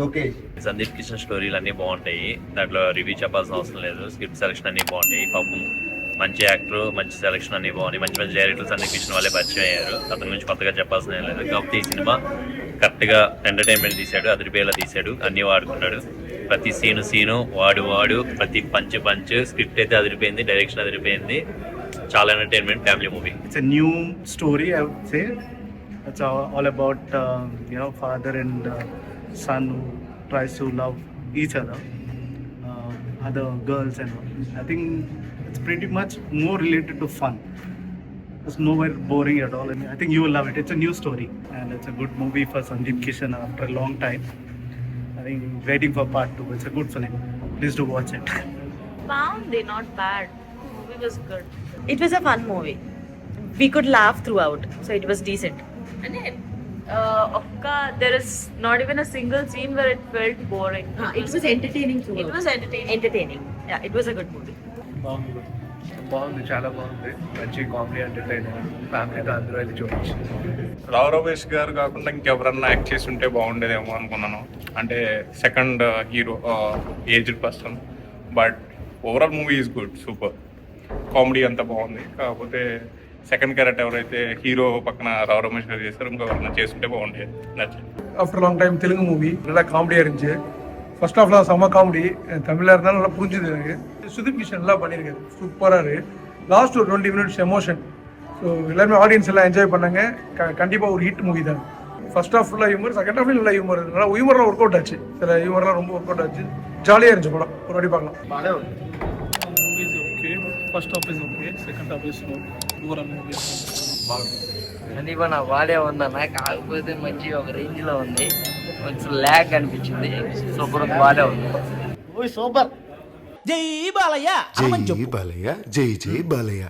Okay. Sandeep Kishan స్టోరీలు అన్నీ బాగుంటాయి, దాంట్లో రివ్యూ చెప్పాల్సిన అవసరం లేదు. స్క్రిప్ట్ సెలక్షన్ అన్నీ బాగుంటాయి. పాపం మంచి యాక్టర్, మంచి సెలక్షన్ అన్నీ బాగున్నాయి. మంచి మంచి డైరెక్టర్స్ సందీప్ కిషన్ వాళ్ళే పరిచయం అయ్యారు. అతని గురించి కొత్తగా చెప్పాల్సిన ఏం లేదు. కాకపోతే ఈ సినిమా కరెక్ట్గా ఎంటర్టైన్మెంట్ తీశాడు, అదిరిపేలా తీశాడు, అన్నీ వాడుకున్నాడు. ప్రతి సీను వాడు ప్రతి పంచ్ స్క్రిప్ట్ అయితే అదిరిపోయింది, డైరెక్షన్ అదిరిపోయింది. చాలా entertainment family movie. It's a new story, I would say. It's all about father and son who tries to love each other, other girls and all. I think it's pretty much more related to fun. It's nowhere boring at all. I think you will love it. It's a new story and it's a good movie for Sandeep Kishan after a long time. I think waiting for part 2. It's a good film. Please do watch it. Found it not bad. Movie was good. It was a fun movie. We could laugh throughout, so it was decent. And there is not even a single scene where it felt boring. It was entertaining throughout. It was entertaining. Entertaining. Yeah, it was a good movie. బాగుంది, చాలా బాగుంది. మంచి comedy entertainer, ఫ్యామిలీతో అందరూ వెళ్ళి చూడొచ్చు. రావు రమేష్ గారు కాకుండా ఇంకెవరన్నా యాక్ట్ చేసి ఉంటే బాగుండేదేమో అనుకున్నాను. అంటే second hero aged person, but overall movie is good, super. Comedy అంతా బాగుంది. కాకపోతే సెకండ్ క్యారెక్టర్ ఎవరైతే హీరో పక్కన రావు రమేష్ గారు చేశారో ఇంకెవరన్నా చేస్తుంటే బాగుండేది. நன்றி. After long time Telugu movie நல்லா காமெடியாக இருந்துச்சு. ஃபர்ஸ்ட் ஹாஃப்லாம் செம்ம காமெடி, தமிழாக இருந்தாலும் நல்லா புரிஞ்சுது எனக்கு. சுதீப் கிஷன் நல்லா பண்ணியிருக்காரு, சூப்பராக இருக்குது. லாஸ்ட் ஒரு 20 minutes எமோஷன். ஸோ எல்லாருமே ஆடியன்ஸ் எல்லாம் என்ஜாய் பண்ணாங்க. கண்டிப்பாக ஒரு ஹிட் மூவி தான். ஃபர்ஸ்ட் ஹாஃப் ஃபுல்லாக ஹியூமர், செகண்ட் ஹாஃப்ல நல்லா ஹியூமர். நல்லா ஹியூமர்லாம் ஒர்க் அவுட் ஆச்சு, சில ஹியூமர்லாம் ரொம்ப ஒர்க் அவுட் ஆச்சு. ஜாலியாக இருந்துச்சு படம், ஒரு வாட்டி பார்க்கலாம். Movie is okay. First half is okay. Second half is slow. Overall movie is కనీప నా బాగా ఉందన్న, కాకపోతే మంచి ఒక రేంజ్ లో ఉంది. కొంచెం ల్యాగ్ అనిపించింది. సూపర్ బాగా ఉంది. సూపర్. జై బాలయ్య, జై బాలయ్య, జై బాలయ్య.